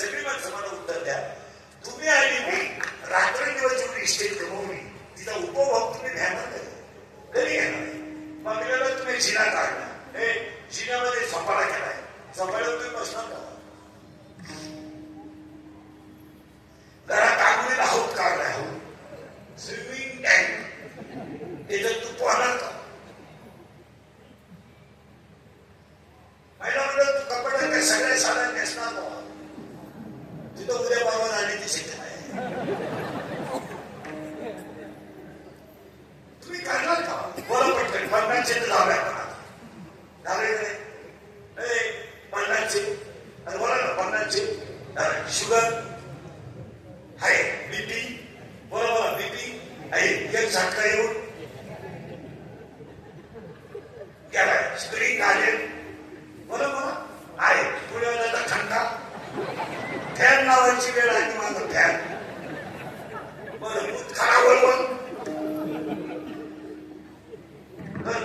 सगळी माणसं मला उत्तर द्या. तुम्ही आणि मी रात्रंदिवस जेवढी इस्टेट कमवली तिचा उपभोग तुम्ही घ्यायला कधी घेणार. बंगल्याला तुम्ही जिना काढला, हे जिन्यामध्ये झोपाळा केलाय, झोपाळ्यावर तुम्ही बसणार का? घरात आंघोळीला हौद काढलाय, हौद स्विमिंग टँक, त्याच्यात तू पोहणार का? महिला म्हणलं तू कपडे काय सगळ्या साड्या नेसणार का? तिथं उद्या परवा जाण्याची शिकत आहे. तुम्ही करणार का? बोला पटकन. 50 लावल्या पन्नासचे आणि बोला ना 50 शुगर आहे, बीपी बोला बोला बीपी आहे, एक झटका येऊन गेलाय, स्प्रिंग आले बोला बोला आहे, पुढे वेळेला खंडा, फॅन लावायची वेळ आहे माझं फॅन बरं दूध खरा बोलवून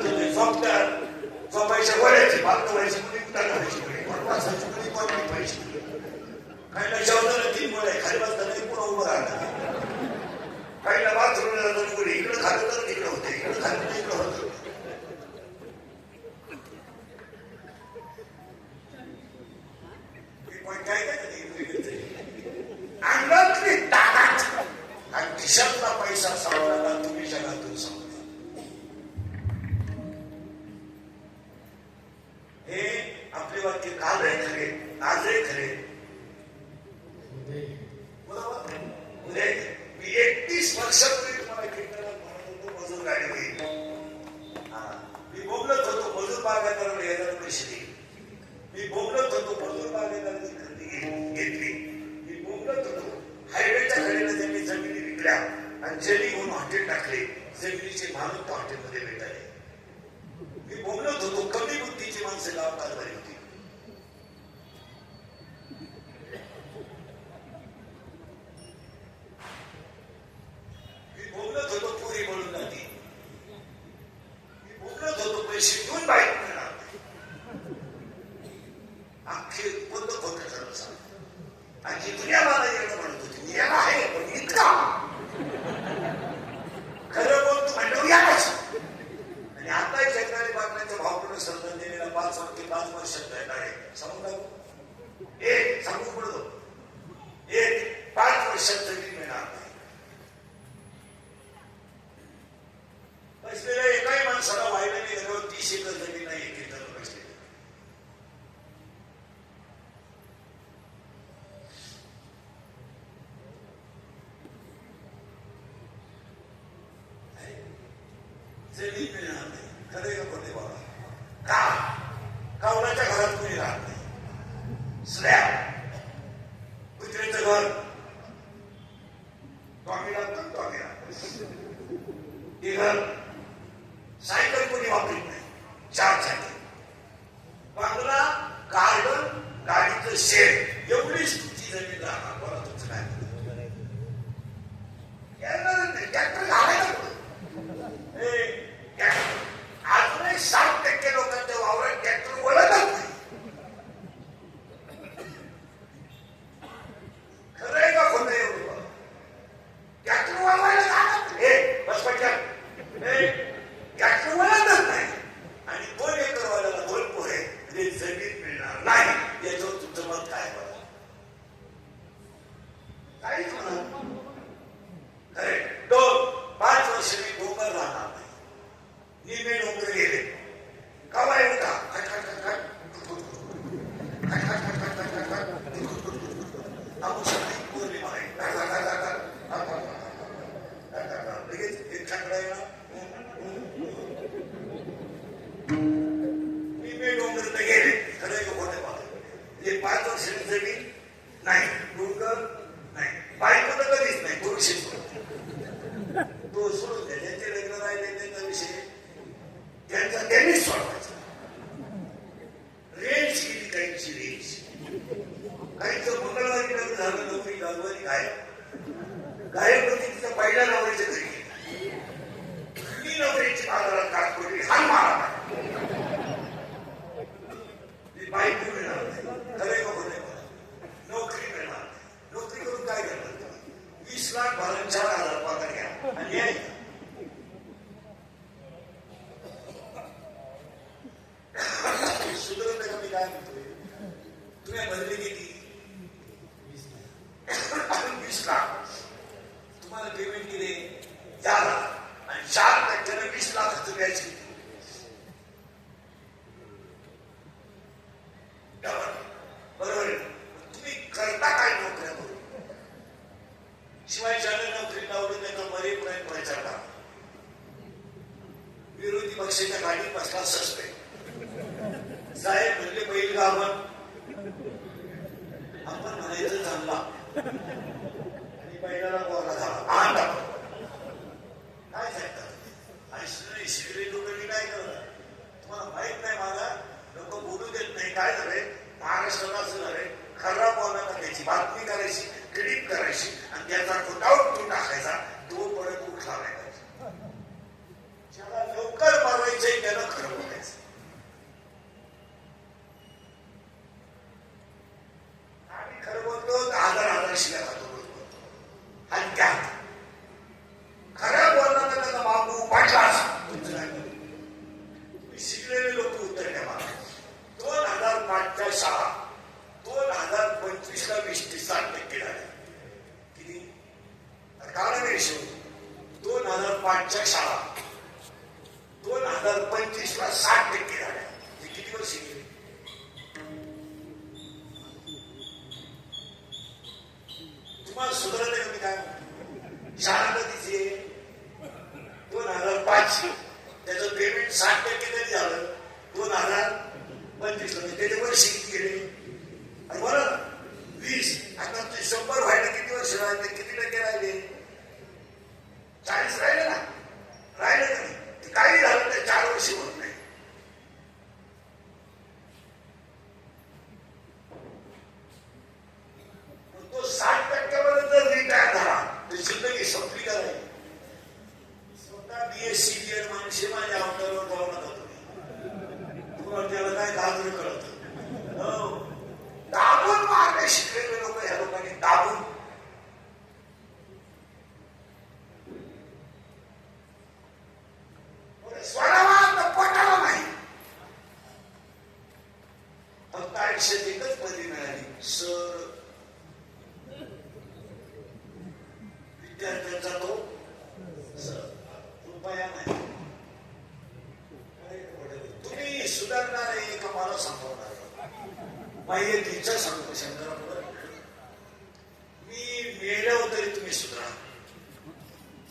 तुम्ही झोपायच्या वळ्याची बालक व्हायची कुणी कुठं घालायची वाचायची कुणी कोणी पाहिजे काहीला जेवताना 3 गोळ्या खाली बसताना पुन्हा उभं राहतात, काहीला बाथरूमला जाताना गोळी इकडं खाल्लं तर तिकडं होते, इकडं खाल्लं तर इकडं होतं. काय काय अंगातली ताकद आणि खिशातला पैसा सावळाला तुम्ही जगातून सांगता. हे आपले वाक्य कालही खरे, आजही खरे, बरोबर. उद्या मी 31 वर्षापूर्वी तुम्हाला कीर्तनात म्हणत होतो मजूर गाडी होईल. मी बोलत होतो मजूर बागायदाराला यायला पैसे देईल. मी बोलत होतो मजूर बागायदाराची खरेदी घेतली. मी बोलत होतो हायवेच्या कडेला त्यांनी जमिनी विकल्या आणि जरी म्हणून हॉटेल टाकले, जमिनीचे मालक हॉटेलमध्ये भेटाले. मी बोलत होतो कमी बुद्धीची माणसं गाव कारभारी होती. मी बोलत होतो पुरी म्हणून जाती. मी बोलत होतो पैसे घेऊन बाईक मिळणार अख्खे कोणतं खोटं ठरवलं सांग. आणि दुनिया मला येणं म्हणत होती, मी याला आहे पण इतका खरं बोलतो म्हणलं याच. आणि आता शेतकरी बातम्यांचा भावपूर्ण समजून दिलेला 5 वर्षात राहिला आहे. सांगू लागू एक सांगू पडतो, एक 5 वर्षात जमीन मिळणार नाही. बसलेल्या एकाही माणसाला वाहिलं नाही घरावर 30 एकर जमीन नाही, एक एकर बसले. जमीन मिळणार नाही. खरं का खोटे बाबा? का कावलाच्या घरात कोणी राहत नाही. स्लॅब कुत्र्याचं घर टॉमी लागतं, टॉमी लागतं. हे घर सायकल कोणी वापरत नाही, 4 चाकी, बांगला, गार्डन, गाडीचं शेड, एवढीच तुमची जमीन राहणार. बोला तुमचं काय? ट्रॅक्टर घालायला अजूनही 60% लोकांच्या वावरात ट्रॅक्टर वळतच नाही. खरं आहे का खोटं एवढं? ट्रॅक्टर वळवायला जाणार बस पटकन, ट्रॅक्टर वळतच नाही. आणि 2 एकर वाल्याला 2 पोहे म्हणजे जमीन मिळणार नाही. याच्यावर तुमचं मत काय? बघा काहीच म्हणा. खरे 2-5 वर्ष मी डोंगर राहणार नाही. निमे डोंगर गेले कवा येऊ का निमे डोंगर तर गेले. खरं खोटे पाहते 5 वर्ष जमीन नाही, डोंगर नाही, बायको तर कधीच नाही. पुरुष तो सोडून द्या. ज्यांचे लग्न राहिले त्यांचा विषय त्यांचा त्यांनीच सोडवायचा. रेंज केली काहींची रेंज, काहींचं मंगळवारी लग्न झालं, नोकरी गालवारी गायब होती, तिचा पहिल्या नवरीच्या घरी मी नवरीची बाजारात काट पडली, हाल मारा बाईक मिळणार नाही. खरे का खोटे? नोकरी मिळणार आपण म्हणायचं जमला आणि पहिल्याला बोलला झाला आता काय सांगतात आणि शिकले लोकांनी काय करतात तुम्हाला माहित नाही मला लोक बोलू देत नाही काय झालंय महाराष्ट्राला असं झालंय खरा बोलायला त्याची बातमी करायची क्लिप करायची आणि त्याचा खोटावर तो टाकायचा तो परत उठला नाही पाहिजे ज्याला लवकर मारायचंय त्याला खरं बोलायचं आम्ही खरं बोलतो हजार शिव्या खातो बोलतो आणि त्या खरं बोलताना त्याचा बाबू पाटला तुम्ही शिकलेले लोक उत्तर द्या मला 2005च्या शाळा 2025 ला 20% झाल्या किती कारण रेशो 2005च्या शाळा 2025 ला 60% झाल्या हे किती वर्ष गेली तुम्हाला सुधारले का मी काय शाळा कधीची 2005 त्याचं पेमेंट 60% तरी झालं 2025 ला त्याचे वर्ष किती गेले आणि बरं 20 आता ते 100 व्हायला किती वर्ष राहिले किती टक्के राहिले 40 राहिले ना राहिले का नाही काही झालं तर 4 वर्ष होत नाही तो 60% जर रिटायर झाला तर जिंदगी संपली का नाही स्वतः BSc BEd माणसे माझ्या अवतारावर जाऊ नका तुम्ही त्याला काय गाजर कळत दाबून मारणे शिकलेले लोक ह्या लोकांनी दाबून स्वरावात पोटाला नाही फक्त आयुष्यात एकच पदवी मिळाली सर विद्यार्थ्यांचा तो सर रुपया नाही तुम्ही सुधारणार आहे का मला संपवणार बाह्य तिचा सांगतो शंकरापुढे मी मेल्यावर तरी तुम्ही सुधारा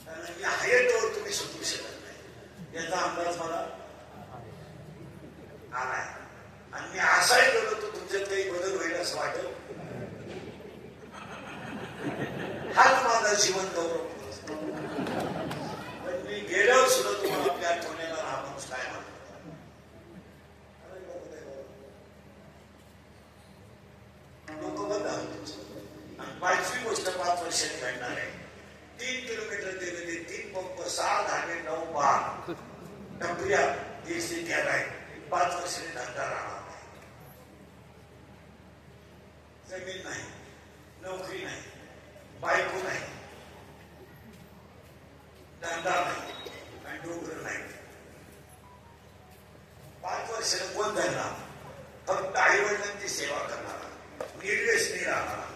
कारण मी आहे तोवर तुम्ही सुधरू शकत नाही याचा अंदाज मला आलाय आणि मी असाही करतो तर तुमच्यात काही बदल होईल असं वाटत हाच माझा जीवन गौरव पण मी गेल्यावर सुद्धा तुम्हाला आपल्या आठवण्याला हा माणूस काय म्हणतो लोक बंद आणि 5वी गोष्ट 5 वर्षांनी घडणार आहे 3 किलोमीटर दिलेले 3 पंप 6 धागे 9 बाग टपऱ्या देशी गॅर आहे 5 वर्षांनी धंदा राहणार नाही जमीन नाही नोकरी नाही बायको नाही धंदा नाही आणि डोंगर नाही 5 वर्षाला कोण धरणार फक्त आई वडिलांची सेवा करणारा निर्व्यसनी राहणारा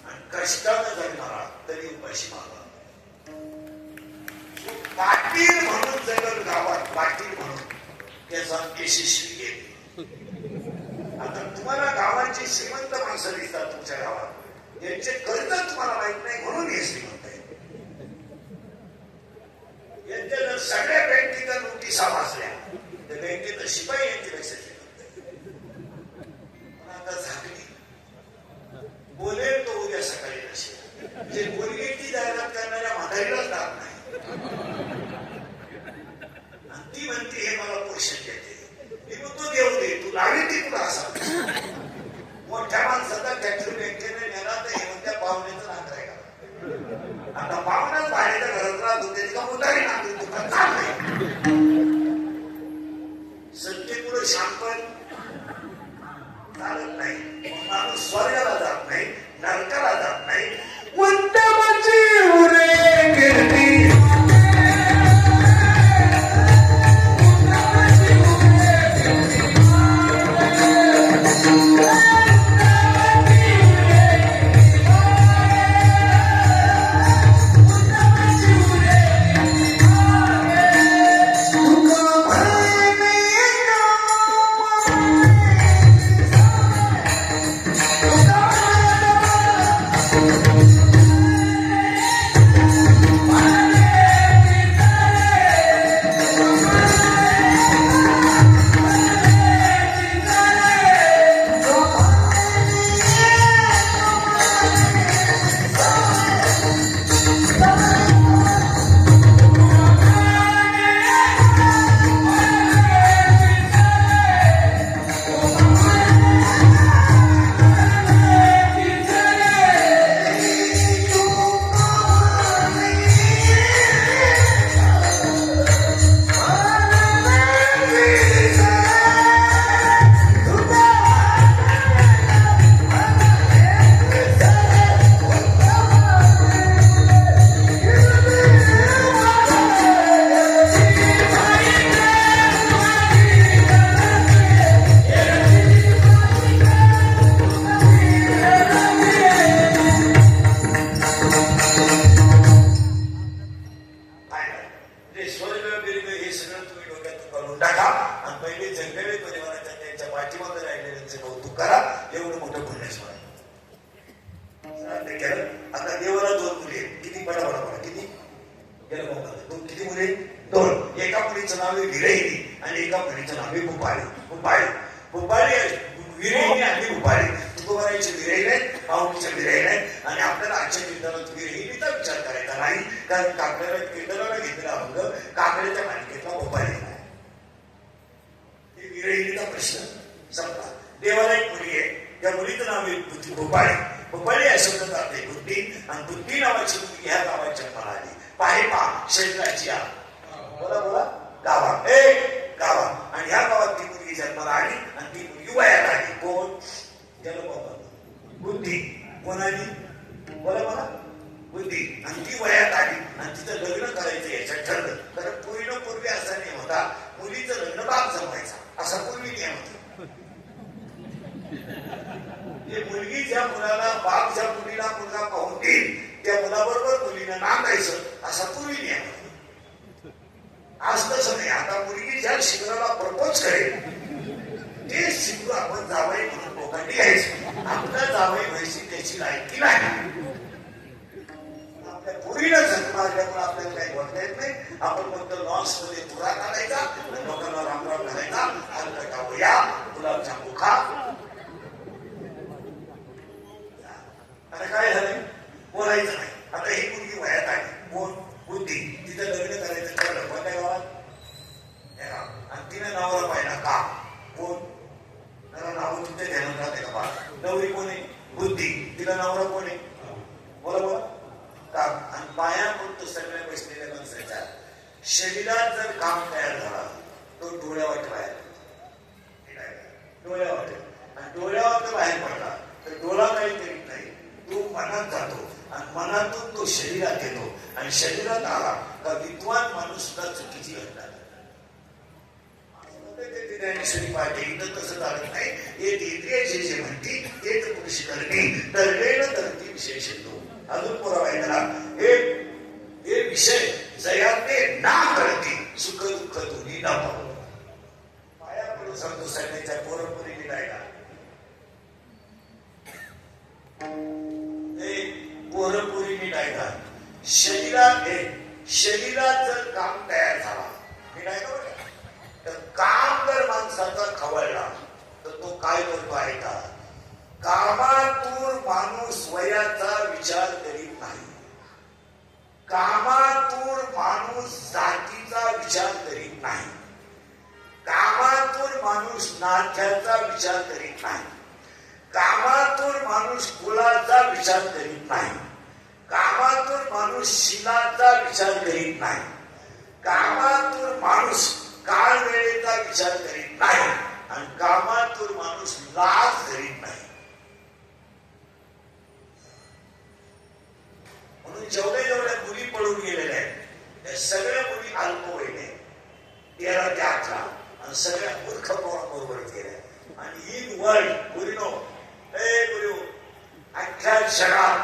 आणि कष्टानं जगणारा तरी उपाशी मारला पाटील म्हणून जगल गावात पाटील म्हणून त्याचा यशस्वी गेले आता तुम्हाला गावाची श्रीमंत माणसं दिसतात तुमच्या गावात यांचे कर्ज तुम्हाला माहित नाही म्हणून हे श्रीमंत आहे यांच्या जर सगळ्या बँकेच्या नोटिसा वाचल्या तर बँकेचा शिपाई यांच्यापेक्षा श्रीमंत पण आता झाकली बोलेल तो उद्या सकाळी नसेल जे बोलगेची जाहिरात करणाऱ्या म्हातारीलाच दाब नाही आणि ती म्हणते हे मला पोषण देते मी म्हणतो देऊ दे तू लावी ती तुला असा मोठ्या माणसाचा टॅक्टर बँकेने नेला तर हे म्हणत्या पाहुण्याचं नांगर आहे का आता पाहुण्याच बाहेरच्या घरात राहत होते का मुलाही नांगर तुला चाल नाही सत्तेपुढे शांतपण चालत नाही माणूस स्वर्गाला जात नाही नरकाला जात नाही ते केलं. आता देवाला 2 मुली आहेत. किती बडा बडा बडा किती गेलं बाबा. किती मुली? 2. एका मुलीचं नाव आहे विरहिणी आणि एका मुलीचं नाव आहे भुपाळी. भुपाळी भुपाळी विरहिणी आणि भुपाळी. तुकोबारायची विरहिणी आहेत, पाहुणीच्या विरहिणी आहेत. आणि आपल्याला आजच्या कीर्तनात विरहिणीचा विचार करायचा नाही, कारण काकड्याला कीर्तनाला घेतलेला अभंग काकड्याच्या मालिकेतला भुपाळी नाही. विरहिणीचा प्रश्न संपला. देवाला एक मुली आहे, त्या मुलीचं नाव आहे भुपाळी. भुपाळी या शब्दात अर्थ बुद्धी, आणि बुद्धी नावाची मुलगी ह्या गावात जन्माला आली. पाहे पा शरीराची या बोला बोला गावा गावा. आणि ह्या गावात ती मुलगी जन्माला आली आणि ती मुलगी वयाला आली. कोण? त्याला बाबा बुद्धी. कोण आली? बोला बोला बुद्धी. आणि ती वयात आली आणि तिचं लग्न करायचं याच्यात ठरलं. कारण पूर्वी असा नियम होता, मुलीचं लग्न बाप जमवायचा, असा पूर्वी नियम होता. मुलगी ज्या मुलाला बाप ज्या मुलीला मुलगा पाहून देईल त्या मुलाबरोबर मुलीनं नांदायचं, असा पूर्वी नियम होता. आज तसं नाही. आता मुलगी ज्या शिखराला प्रपोज करेल ते शिखर आपण जावई म्हणून लोकांनी घ्यायचं. आपल्या जावई व्हायची त्याची लायकी नाही. आपल्या पुरीला जन्म आल्यामुळे आपल्याला काही बोलता येत नाही. आपण फक्त लॉन्स मध्ये पुरा काढायचा, लोकांना रामराम घालायचा, हलका वया गुलाबजाम खा. आता काय झालं? बोलायचं नाही. आता ही मुलगी वयात आली. कोण? बुद्धी. तिथं लग्न करायचं ठरलं. कोणत्या गावात? आणि तिने नावाला पाहिला का? कोण? त्याला नाव तुमच्या ध्यानात राहते का? नवरी कोण आहे? बुद्धी. तिला नवरा कोण आहे? बोला बोला का. आणि पाया म्हणतो सगळ्या बसलेल्या माणसाच्या शरीरात जर काम तयार झाला तो डोळ्यावर बाहेर डोळ्यावर. आणि डोळ्यावर जर बाहेर पडला तर डोळा काही करीत नाही, तो मनात जातो आणि मनातून तो शरीरात येतो. आणि शरीरात आला का विद्वान माणूस सुद्धा चुकीची घटना पाहिजे. इथं तसं चालत नाही. एक इंद्रिय जे म्हणती ते तर पुरुष करते तरलेण तरती विशेष येतो. अजून पुरावा आहे त्याला. हे विषय जयाते ना करते सुख दुःख दोन्ही ना पाहू. पाया पडून सांगतो सगळ्याच्या पोरपुरी लिहाय का पोरपुरी लिहाय का. शरीरात जर काम तयार झाला लिहाय का बघा, तर काम जर माणसाचा खवळला तर तो काय करतो आहे का? कामातून माणूस वयाचा विचार करीत नाही. कामातून माणूस जातीचा विचार करीत नाही. कामातून माणूस नात्याचा विचार करीत नाही. कामातून माणूस कुळाचा विचार करीत नाही. कामातून माणूस शिलाचा विचार करीत नाही. कामातून माणूस काळ वेळेचा विचार करीत नाही. आणि कामातून माणूस लाज करीत नाही. म्हणून जेवढ्या मुली पळून गेलेल्या आहेत त्या सगळ्या मुली अल्पवयीन आहेत, 13 ते 18, आणि सगळ्या मूर्ख बरोबर गेल्या. आणि ही वर्ल्ड गुरुनो अख्ख्या जगात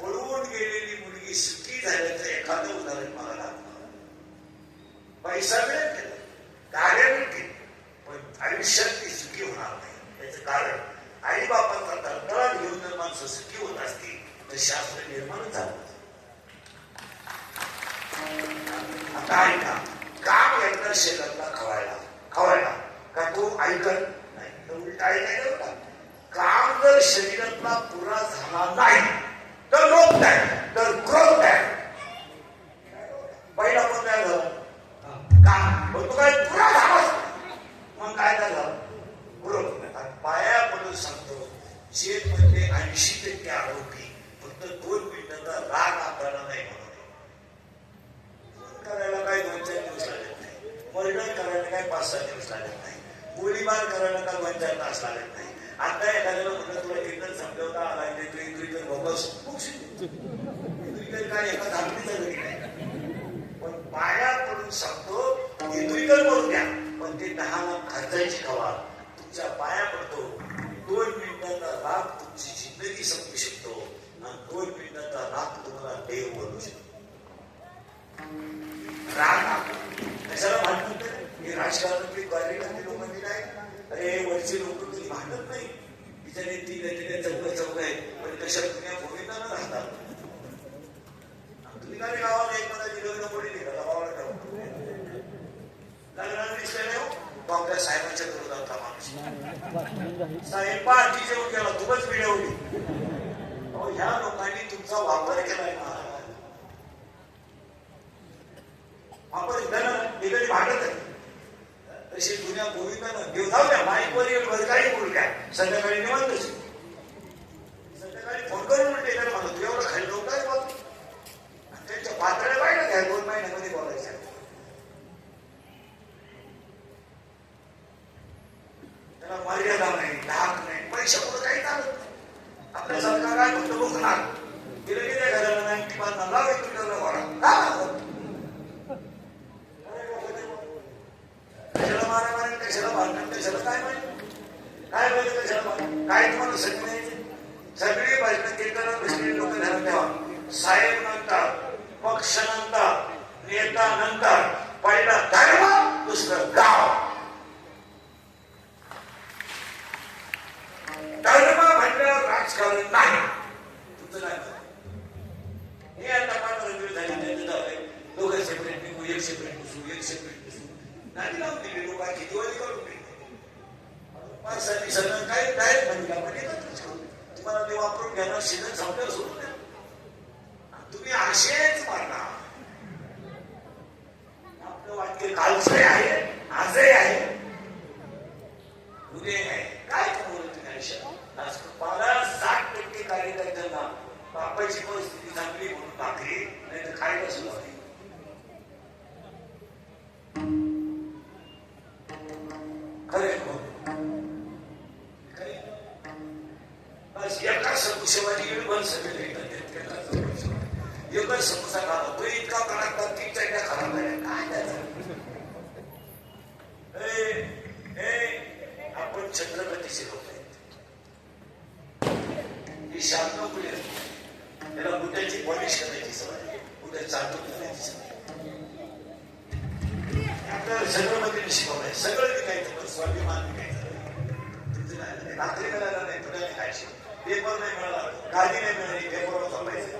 पळून गेलेली मुलगी सुखी झाल्याचं एखादं उदाहरण मला लागतं. पैसा मिळत केलं, कार्य मिळतील, पण आयुष्यात ती सुखी होणार नाही. त्याचं कारण आई बापाचा तळतळा घेऊन जर माणसं सुखी होत असतील तर शास्त्र निर्माण झालं. आता ऐका, काम एकदा शरीरातला खवायला का तो ऐकत नाही, तर उलट ऐकायला होता. काम जर शरीरातला पुरा झाला नाही तर लोक तयार, तर क्रोध तयार. पहिला पण काय झालं? काम. पण तो काय पुरा झाला मग काय झालं? क्रोध. पाया पडून सांगतो, जेल मध्ये 80% आरोपी फक्त 2 मिनिटाचा राग आपल्याला नाही म्हणून करायला काय 2-4 दिवस लागत नाही. मर्डर करायला काय 5-6 दिवस लागत नाही. गोळीबार करायला काय 2-4 तास लागत नाही. आता एखाद्याला म्हटलं तुला कीर्तन संपवता आला तू इंद्रिकर बघस इंद्रिकर काय एका धाकलीचा जरी नाही. पण पाया पडून सांगतो इंद्रिकर म्हणून द्या, पण ते 10 लाख खर्चायची खवा तुमच्या पाया पडतो. 2 मिनिटाचा राग तुमची जिंदगी संपू शकतो आणि 2 मिनिटाचा राग तुम्हाला देव बनवू शकतो. राग कशाला भांडत हे राजकारणातली कार्यकर्ते लोकांनी नाही. अरे वरचे लोक कधी भांडत नाही. बिचारे 3 चौघ आहे पण कशा पुण्या भूमीला साहेब पार्टी जेवण केला तुम्हीच मिळवली. अहो ह्या लोकांनी तुमचा वापर केलाय महाराज. वापर निगडी भांडत आहे तशी जुन्या गोविंदानं देव जाऊ द्या माईकवर येऊन काही बोल काय संध्याकाळी निवांत संध्याकाळी फोन करून म्हणते तर मला तू एवढं खाली लोक काय बोलतो त्यांच्या पातळ्या पाहिजे काय 2 महिन्यामध्ये बोलायचं. त्याला मर्यादा नाही धाक नाही पैसा कुठं काही चालत नाही. आपल्या सरकार काय फक्त बघणार गेलं गेल्या घराला नाही की बांधला लाव एक मिनिटाला भरा कशाला मारा कशाला भांडण कशाला काय माहिती काय पाहिजे कशाला काय तुम्हाला सगळे सगळी भाषण केंद्राला बसलेले लोक ध्यान ठेवा. साहेब नंतर पक्ष नंतर नेता नंतर पहिला धर्म दुसरं गाव. धर्म म्हटल्यावर राजकारण नाही तुमचं नाही. हे आता 15 दिवस झाले दोघं सेपरेट निघू एक सेपरेट बसू एक सेपरेट बसू नाही लावून दिले लोक दिवाळी करून दिली माणसांनी सगळं काही डायरेक्ट म्हणजे आपण येतातच तुम्हाला ते वापरून घ्यायला शिजन संपलं सोडून द्या. तुम्ही असेच मारणार. आपलं वाक्य कालचंही आहे आजही आहे उद्या आहे काय बोलत तुम्ही आयुष्यात. 50-60% कार्यकर्त्यांना बापाची परिस्थिती चांगली म्हणून भाकरी नाही तर खायला सुद्धा नाही. खरे बस एका समोसेवाली येऊन सगळे एकच समोसा खाला तो इतका कडक की चटण्या खराब झाल्या काय त्याचं. आपण छत्रपतीचे लोक आहेत. ही शांत पुढे त्याला बुटाची पॉलिश करायची सवय बुटा चालतो करायची सवय आपल्याला छत्रपतीने शिकवलंय. सगळं विकायचं पण स्वाभिमान विकायचं तुमचं नाही. रात्री मिळाला नाही तुला खायची पेपर नाही मिळाला गादी नाही मिळाली पेपरवर थांबायचं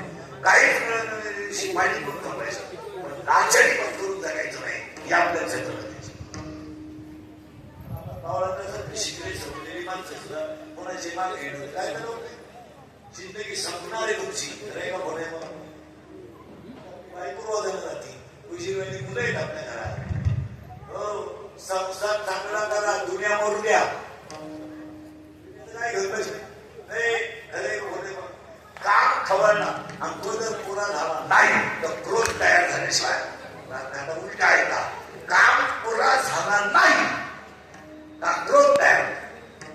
काहीच मिळालं नाही दिवशी पाणी करून थांबायचं लाचारी पण करून जगायचं नाही. हे आपल्या छत्रपतीची शिकले समजलेली माणसं सुद्धा कोणाची माग घेणं काय करत नाही. जिंदगी संपणार आहे तुमची रे का बोलाय मग बायको वाजवली जाते उशिरवाणी मुलं आहेत आपल्या घरात. हो संसार चांगला करा दुनिया मरू द्या काय घेऊन बसले काम खवळला आणि तो जर पुरा झाला नाही तर क्रोध तयार झाल्याशिवाय उलटा आहे का काम पुरा झाला नाही का क्रोध तयार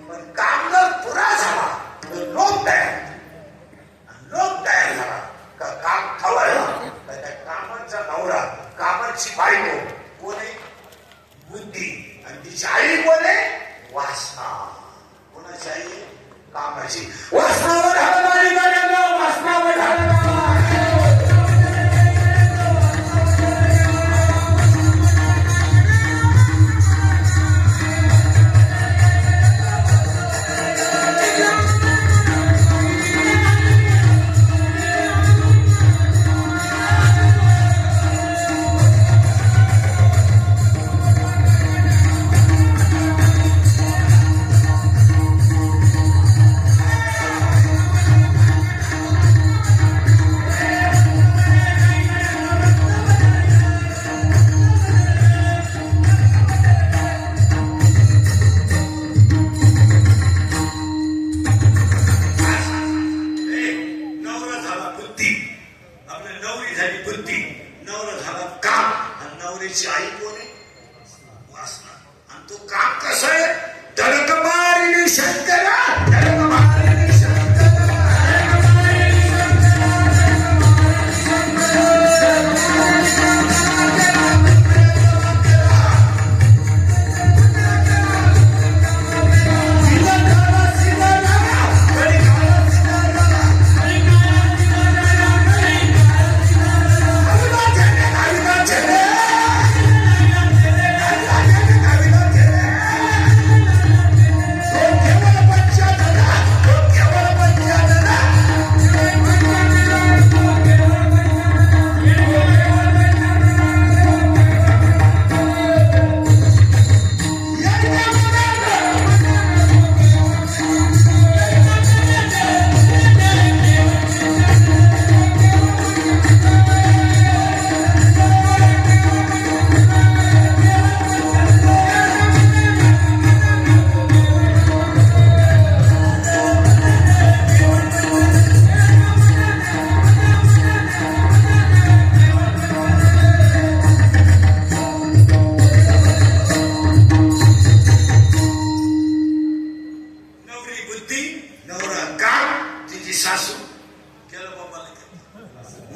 पण काम जर पुरा झाला तर लोक तयार झाला का काम खवळला तर त्या कामाचा नवरा कामाची बायको कोण आहे बुद्धी आणि तिची आई कोण आहे वासना. कोणाची आई आहे कामाची वासनावर वासनावर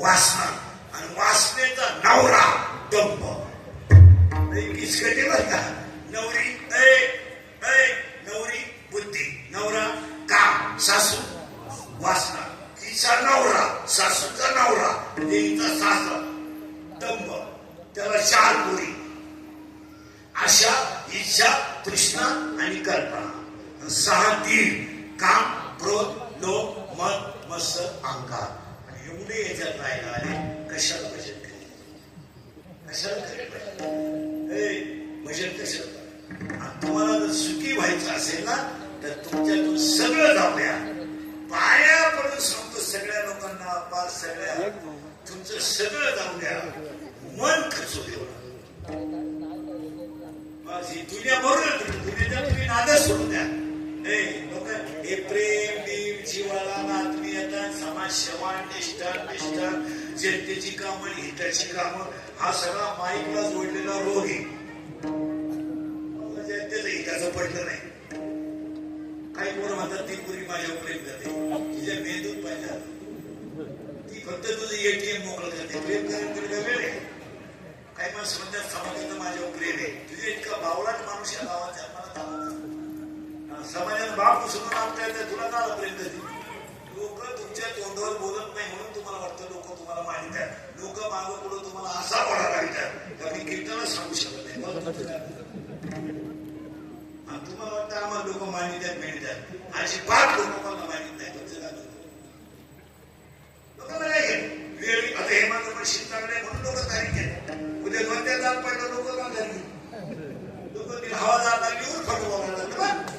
वासना आणि वासनेचा नवरा दंभ. किचकटे बर का. नवरी नवरी बुद्धी, नवरा काम, सासू वासना, तिचा नवरा सासूचा नवरा तिचा सासरा दंभ, त्याला 4 पोरी. अशा इच्छा, तृष्णा आणि कल्पना. 6 तीर, काम, क्रोध, लोभ, मद, मत्सर, अहंकार. आणि एवढे याच्यात राहायला आले. कशाला भजन केले? कशाला भजन कशाला? तुम्हाला जर सुखी व्हायचं असेल ना तर तुमच्यातून सगळं जाऊ द्या. पाया पडून सांगतो सगळ्या लोकांना, पार सगळ्या, तुमचं सगळं जाऊ द्या. मन खचू देऊ. दुनिया बरोबर, दुनियाच्या तुम्ही नादच सोडून द्या. लोक हे प्रेम बीम, जीवाला आत्मीयता, समाजसेवा, निष्ठा, जनतेची कामं, हिताची कामं, हा सगळा माईकला जोडलेला रोग आहे. जनतेचं हिताचं पडलं नाही. काही पोरं म्हणतात ती पुरी माझ्यावर प्रेम करते, तिच्या मेंदूत पाहिजे, ती फक्त तुझं ATM मोकळं करते. प्रेम करायला वेळ आहे. काही माणसं म्हणतात समाजाचं माझ्यावर प्रेम आहे. तुझे इतका बावळाट माणूस या गावात समाजानं बाप पुसून आपल्या तुला का प्रेम करते? लोक तुमच्या तोंडावर बोलत नाही म्हणून तुम्हाला वाटतं लोक तुम्हाला मानित आहेत. लोक मागं पुढं तुम्हाला असा पडा लागतात का मी कीर्तनच सांगू शकत नाही. तुम्हाला वाटतं आम्हाला लोक मानित आहेत, मिळत आहेत. अजिबात लोक मला मानित नाही. तुमचं काय लोकांना नाही घेत वेळ. आता हे माझं मशीन चांगलं म्हणून लोक तारीख घेत. उद्या 2-4 जात पडलं लोक का झाली? लोक हवा जात लागली फटो बोलायला लागलं.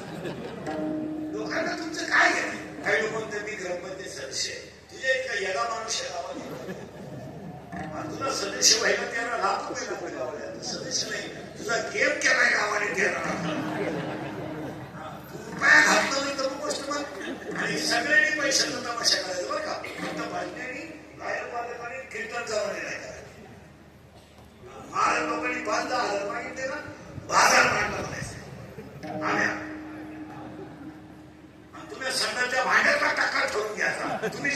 लोकांना तुमचं काय घेत? काही लोक म्हणतात मी ग्रामपंचायत सदस्य आहे. तुझ्या इतका येडा माणूस आहे गावात. तुला सदस्य व्हायला त्याला ₹1,00,000 लागले गावाला. सदस्य नाही, तुझा गेम केलाय गावाने त्याला. रुपया घातलं नाही तर गोष्ट मग. आणि सगळ्यांनी पैशाचा तमाशा करायचा बरं का. फक्त भाजण्याने, गायक पालकाने कीर्तन जवळ नाही करायचं. महाराज लोकांनी 5-10 हजार मागितले ना, बाजार मांडला म्हणायचं. आम्ही तुम्ही संघाच्या भांड्याचा टाका ठेवून घ्यायचा. तुम्ही